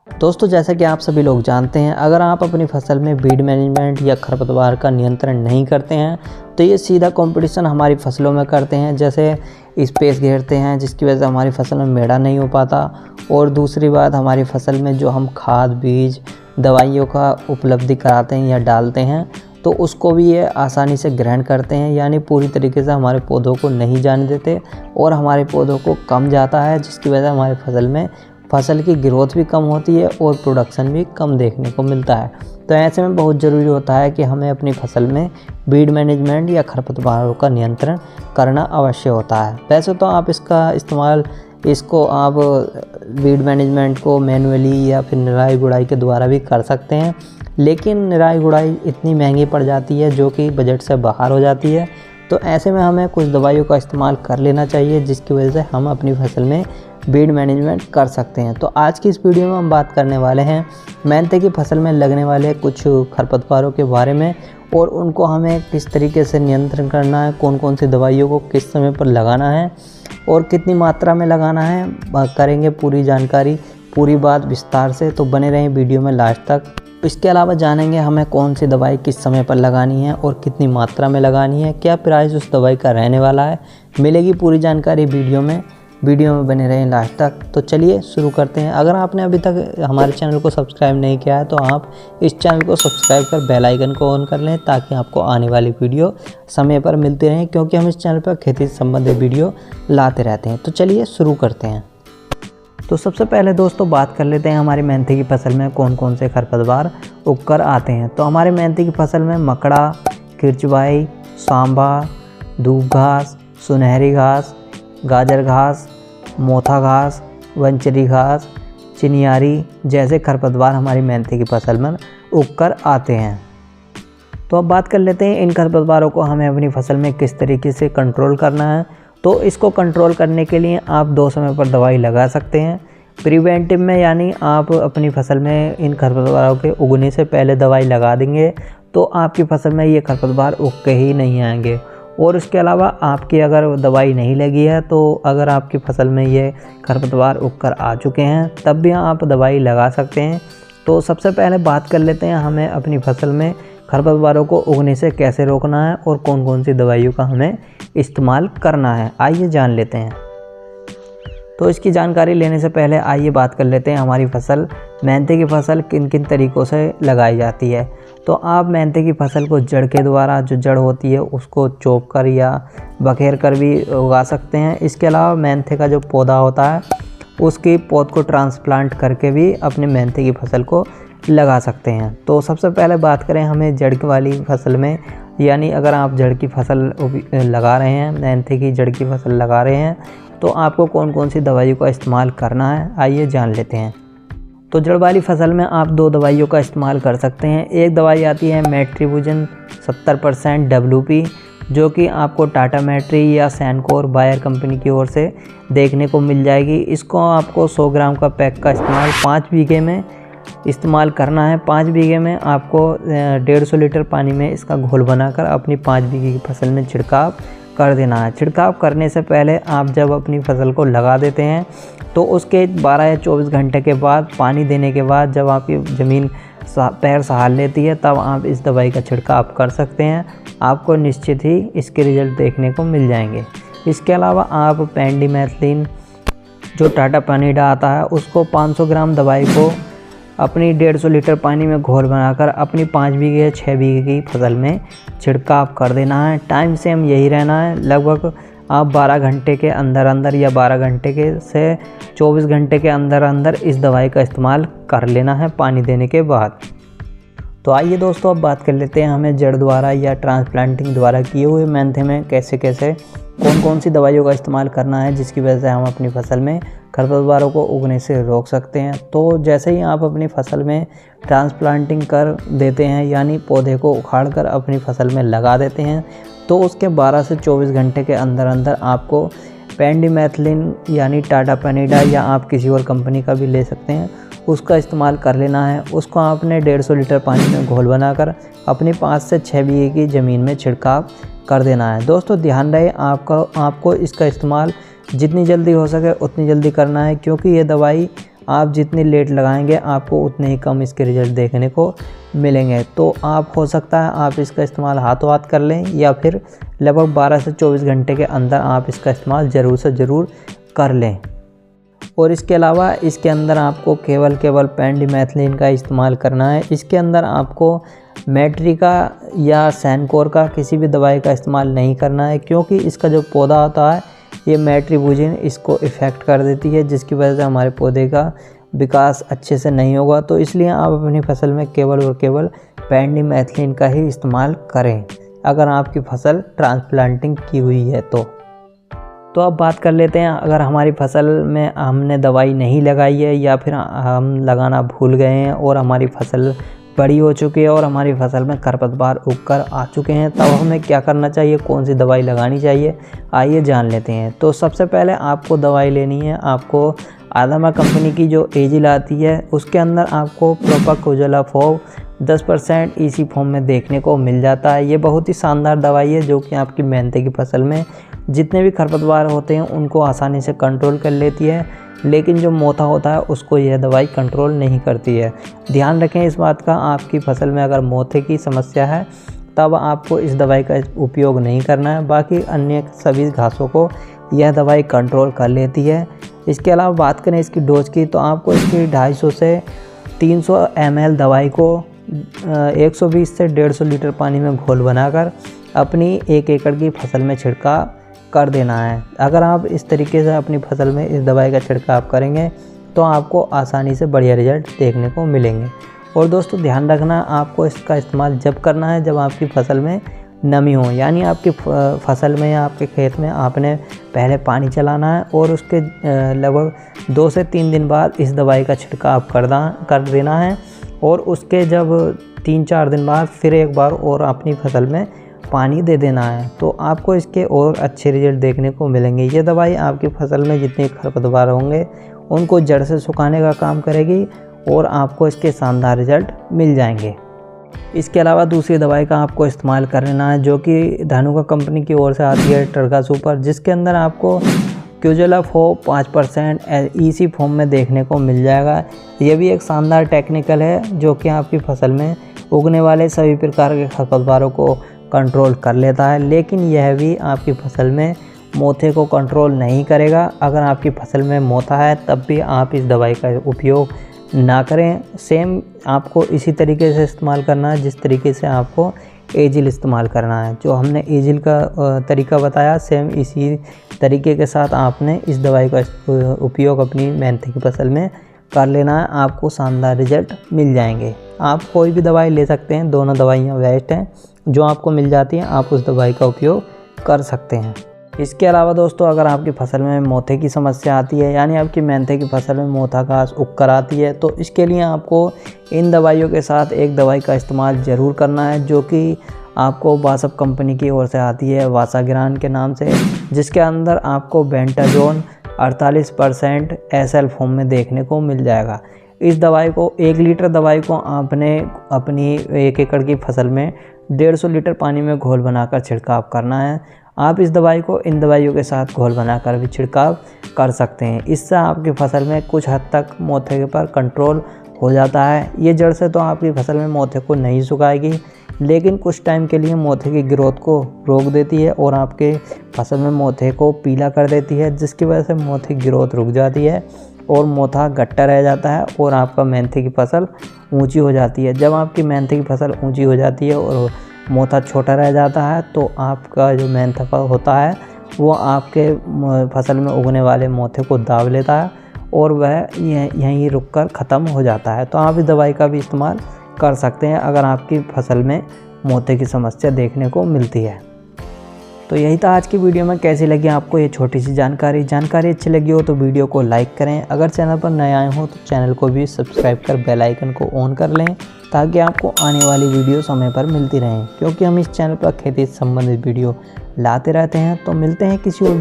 दोस्तों, जैसा कि आप सभी लोग जानते हैं, अगर आप अपनी फसल में बीड मैनेजमेंट या खरपतवार का नियंत्रण नहीं करते हैं तो ये सीधा कंपटीशन हमारी फसलों में करते हैं। जैसे स्पेस घेरते हैं, जिसकी वजह से हमारी फसल में मेड़ा नहीं हो पाता। और दूसरी बात, हमारी फसल में जो हम खाद, बीज, दवाइयों का उपलब्धि कराते हैं या डालते हैं तो उसको भी ये आसानी से ग्रहण करते हैं, यानी पूरी तरीके से हमारे पौधों को नहीं जाने देते और हमारे पौधों को कम जाता है, जिसकी वजह से हमारी फसल की ग्रोथ भी कम होती है और प्रोडक्शन भी कम देखने को मिलता है। तो ऐसे में बहुत ज़रूरी होता है कि हमें अपनी फसल में बीड मैनेजमेंट या खरपतवारों का नियंत्रण करना अवश्य होता है। वैसे तो आप बीड मैनेजमेंट को मैनुअली या फिर निराई गुड़ाई के द्वारा भी कर सकते हैं, लेकिन निराई गुड़ाई इतनी महंगी पड़ जाती है जो कि बजट से बाहर हो जाती है। तो ऐसे में हमें कुछ दवाइयों का इस्तेमाल कर लेना चाहिए, जिसकी वजह से हम अपनी फसल में बीड मैनेजमेंट कर सकते हैं। तो आज की इस वीडियो में हम बात करने वाले हैं मेंथे की फसल में लगने वाले कुछ खरपतवारों के बारे में और उनको हमें किस तरीके से नियंत्रण करना है, कौन कौन सी दवाइयों को किस समय पर लगाना है और कितनी मात्रा में लगाना है। करेंगे पूरी जानकारी, पूरी बात विस्तार से, तो बने रहें वीडियो में लास्ट तक। इसके अलावा जानेंगे हमें कौन सी दवाई किस समय पर लगानी है और कितनी मात्रा में लगानी है, क्या प्राइस उस दवाई का रहने वाला है। मिलेगी पूरी जानकारी वीडियो में बने रहें लास्ट तक। तो चलिए शुरू करते हैं। अगर आपने अभी तक हमारे चैनल को सब्सक्राइब नहीं किया है तो आप इस चैनल को सब्सक्राइब कर बेल आइकन को ऑन कर लें, ताकि आपको आने वाली वीडियो समय पर मिलती रहें, क्योंकि हम इस चैनल पर खेती से संबंधित वीडियो लाते रहते हैं। तो चलिए शुरू करते हैं। तो सबसे पहले दोस्तों बात कर लेते हैं हमारी मेंथे की फसल में कौन कौन से खरपतवार उगकर आते हैं। तो हमारे मेंथे की फसल में मकड़ा, किरचवाई, सांबा, दूब घास, सुनहरी घास, गाजर घास, मोथा घास, वंचरी घास, चिनियारी जैसे खरपतवार हमारी मेंथे की फसल में उगकर आते हैं। तो अब बात कर लेते हैं इन खरपतवारों को हमें अपनी फसल में किस तरीके से कंट्रोल करना है। तो इसको कंट्रोल करने के लिए आप 2 समय पर दवाई लगा सकते हैं। प्रिवेंटिव में, यानी आप अपनी फसल में इन खरपतवारों के उगने से पहले दवाई लगा देंगे तो आपकी फसल में ये खरपतवार उग के ही नहीं आएंगे। और इसके अलावा आपकी अगर दवाई नहीं लगी है तो अगर आपकी फसल में ये खरपतवार उगकर आ चुके हैं तब भी आप दवाई लगा सकते हैं। तो सबसे पहले बात कर लेते हैं हमें अपनी फसल में खरपतवारों को उगने से कैसे रोकना है और कौन कौन सी दवाइयों का हमें इस्तेमाल करना है। आइए जान लेते हैं। तो इसकी जानकारी लेने से पहले आइए बात कर लेते हैं हमारी फसल मेंथे की फसल किन किन तरीक़ों से लगाई जाती है। तो आप मेंथे की फसल को जड़ के द्वारा, जो जड़ होती है उसको चोप कर या बखेर कर भी उगा सकते हैं। इसके अलावा मेंथे का जो पौधा होता है उसकी पौध को ट्रांसप्लांट करके भी अपने मेंथे की फसल को लगा सकते हैं। तो सबसे पहले बात करें हमें जड़ वाली फसल में, यानी अगर आप जड़ की फसल लगा रहे हैं, मेंथे की जड़ की फसल लगा रहे हैं, तो आपको कौन कौन सी दवाइयों का इस्तेमाल करना है, आइए जान लेते हैं। तो जड़ वाली फसल में आप 2 दवाइयों का इस्तेमाल कर सकते हैं। एक दवाई आती है मेट्रिबुजन 70% WP, जो कि आपको टाटा मैट्री या सैनकोर बायर कंपनी की ओर से देखने को मिल जाएगी। इसको आपको 100 ग्राम का पैक का इस्तेमाल 5 बीघे में इस्तेमाल करना है। 5 बीघे में आपको 150 लीटर पानी में इसका घोल बनाकर अपनी 5 बीघे की फसल में छिड़काव कर देना है। छिड़काव करने से पहले आप जब अपनी फसल को लगा देते हैं तो उसके 12 या 24 घंटे के बाद, पानी देने के बाद, जब आपकी ज़मीन पैर सहार लेती है तब आप इस दवाई का छिड़काव कर सकते हैं। आपको निश्चित ही इसके रिज़ल्ट देखने को मिल जाएंगे। इसके अलावा आप पेंडिमेथलिन, जो टाटा पनीडा आता है, उसको 500 ग्राम दवाई को अपनी 150 लीटर पानी में घोल बनाकर अपनी 5 बीघे या 6 बीघे की फसल में छिड़काव कर देना है। टाइम सेम यही रहना है, लगभग आप 12 घंटे के अंदर या 12 घंटे के से 24 घंटे के अंदर इस दवाई का इस्तेमाल कर लेना है पानी देने के बाद। तो आइए दोस्तों अब बात कर लेते हैं हमें जड़ द्वारा या ट्रांसप्लांटिंग द्वारा किए हुए मेंथे में कैसे कौन कौन सी दवाइयों का इस्तेमाल करना है, जिसकी वजह से हम अपनी फसल में खरपतवारों को उगने से रोक सकते हैं। तो जैसे ही आप अपनी फसल में ट्रांसप्लांटिंग कर देते हैं, यानी पौधे को उखाड़ कर अपनी फसल में लगा देते हैं, तो उसके 12 से 24 घंटे के अंदर आपको पेंडिमेथलिन यानी टाटा पनीडा या आप किसी और कंपनी का भी ले सकते हैं, उसका इस्तेमाल कर लेना है। उसको आपने 150 लीटर पानी में घोल बनाकर अपनी 5 से 6 बीघे की ज़मीन में छिड़काव कर देना है। दोस्तों ध्यान रहे आपको इसका इस्तेमाल जितनी जल्दी हो सके उतनी जल्दी करना है, क्योंकि ये दवाई आप जितनी लेट लगाएंगे आपको उतने ही कम इसके रिज़ल्ट देखने को मिलेंगे। तो आप हो सकता है आप इसका इस्तेमाल हाथों हाथ कर लें या फिर लगभग 12 से 24 घंटे के अंदर आप इसका इस्तेमाल ज़रूर से ज़रूर कर लें। और इसके अलावा इसके अंदर आपको केवल पेंडिमेथिलिन का इस्तेमाल करना है। इसके अंदर आपको मैट्रिका या सैनकोर का किसी भी दवाई का इस्तेमाल नहीं करना है, क्योंकि इसका जो पौधा होता है ये मैट्रिबुजिन इसको इफ़ेक्ट कर देती है, जिसकी वजह से हमारे पौधे का विकास अच्छे से नहीं होगा। तो इसलिए आप अपनी फसल में केवल और केवल पेंडिमेथिलिन का ही इस्तेमाल करें अगर आपकी फसल ट्रांसप्लांटिंग की हुई है। तो अब बात कर लेते हैं, अगर हमारी फसल में हमने दवाई नहीं लगाई है या फिर हम लगाना भूल गए हैं और हमारी फसल बड़ी हो चुकी है और हमारी फसल में खरपतवार उगकर आ चुके हैं, तब हमें क्या करना चाहिए, कौन सी दवाई लगानी चाहिए, आइए जान लेते हैं। तो सबसे पहले आपको दवाई लेनी है, आपको आदामा कंपनी की जो एजिल आती है उसके अंदर आपको प्रोपाक्लोजोलाफोब 10% ईसी फॉर्म में देखने को मिल जाता है। ये बहुत ही शानदार दवाई है जो कि आपकी मेंथे की फसल में जितने भी खरपतवार होते हैं उनको आसानी से कंट्रोल कर लेती है, लेकिन जो मोथा होता है उसको यह दवाई कंट्रोल नहीं करती है। ध्यान रखें इस बात का, आपकी फसल में अगर मोथे की समस्या है तब आपको इस दवाई का उपयोग नहीं करना है, बाकी अन्य सभी घासों को यह दवाई कंट्रोल कर लेती है। इसके अलावा बात करें इसकी डोज की, तो आपको इसकी 250 से 300 ml दवाई को 120 से 150 लीटर पानी में घोल बनाकर अपनी 1 एकड़ की फसल में छिड़काव कर देना है। अगर आप इस तरीके से अपनी फसल में इस दवाई का छिड़काव करेंगे तो आपको आसानी से बढ़िया रिजल्ट देखने को मिलेंगे। और दोस्तों ध्यान रखना, आपको इसका इस्तेमाल जब करना है जब आपकी फसल में नमी हो, यानी आपकी फसल में या आपके खेत में आपने पहले पानी चलाना है और उसके लगभग 2 से 3 दिन बाद इस दवाई का छिड़काव कर देना है और उसके जब 3-4 दिन बाद फिर एक बार और अपनी फसल में पानी दे देना है। तो आपको इसके और अच्छे रिजल्ट देखने को मिलेंगे। ये दवाई आपकी फसल में जितने खरपतवार होंगे उनको जड़ से सुखाने का काम करेगी और आपको इसके शानदार रिजल्ट मिल जाएंगे। इसके अलावा दूसरी दवाई का आपको इस्तेमाल करना है जो कि धानुका कंपनी की ओर से आती है, टर्गा सुपर, जिसके अंदर आपको क्लोजोलाफोब 5% ईसी फॉर्म में देखने को मिल जाएगा। ये भी एक शानदार टेक्निकल है जो कि आपकी फसल में उगने वाले सभी प्रकार के खरपतवारों को कंट्रोल कर लेता है, लेकिन यह भी आपकी फसल में मोथे को कंट्रोल नहीं करेगा। अगर आपकी फसल में मोथा है तब भी आप इस दवाई का उपयोग ना करें। सेम आपको इसी तरीके से इस्तेमाल करना है जिस तरीके से आपको एजिल इस्तेमाल करना है। जो हमने एजिल का तरीका बताया, सेम इसी तरीके के साथ आपने इस दवाई का उपयोग अपनी मेंथे की फसल में कर लेना है, आपको शानदार रिजल्ट मिल जाएंगे। आप कोई भी दवाई ले सकते हैं, दोनों दवाइयाँ बेस्ट हैं, जो आपको मिल जाती हैं आप उस दवाई का उपयोग कर सकते हैं। इसके अलावा दोस्तों, अगर आपकी फसल में मोथे की समस्या आती है, यानी आपकी मेंथे की फसल में मोथा घास उग कर आती है, तो इसके लिए आपको इन दवाइयों के साथ एक दवाई का इस्तेमाल ज़रूर करना है जो कि आपको बासप कंपनी की ओर से आती है, वासागिरान के नाम से, जिसके अंदर आपको बेंटाजोन 48% SL फॉर्म में देखने को मिल जाएगा। इस दवाई को 1 लीटर दवाई को आपने अपनी 1 एकड़ की फसल में 150 लीटर पानी में घोल बनाकर छिड़काव करना है। आप इस दवाई को इन दवाइयों के साथ घोल बनाकर भी छिड़काव कर सकते हैं। इससे आपकी फसल में कुछ हद तक मोथे पर कंट्रोल हो जाता है। ये जड़ से तो आपकी फसल में मोथे को नहीं सुखाएगी, लेकिन कुछ टाइम के लिए मोथे की ग्रोथ को रोक देती है और आपके फसल में मोथे को पीला कर देती है, जिसकी वजह से मोथे की ग्रोथ रुक जाती है और मोथा गट्टा रह जाता है और आपका मेंथे की फसल ऊंची हो जाती है। जब आपकी मेंथे की फसल ऊंची हो जाती है और मोथा छोटा रह जाता है तो आपका जो मेंथा होता है वो आपके फसल में उगने वाले मोथे को दाब लेता है और वह यहीं रुककर ख़त्म हो जाता है। तो आप इस दवाई का भी इस्तेमाल कर सकते हैं अगर आपकी फसल में मोथे की समस्या देखने को मिलती है। तो यही था आज की वीडियो में। कैसी लगी आपको ये छोटी सी जानकारी अच्छी लगी हो तो वीडियो को लाइक करें। अगर चैनल पर नए आए हो तो चैनल को भी सब्सक्राइब कर बेल आइकन को ऑन कर लें ताकि आपको आने वाली वीडियो समय पर मिलती रहें, क्योंकि हम इस चैनल पर खेती से संबंधित वीडियो लाते रहते हैं। तो मिलते हैं किसी और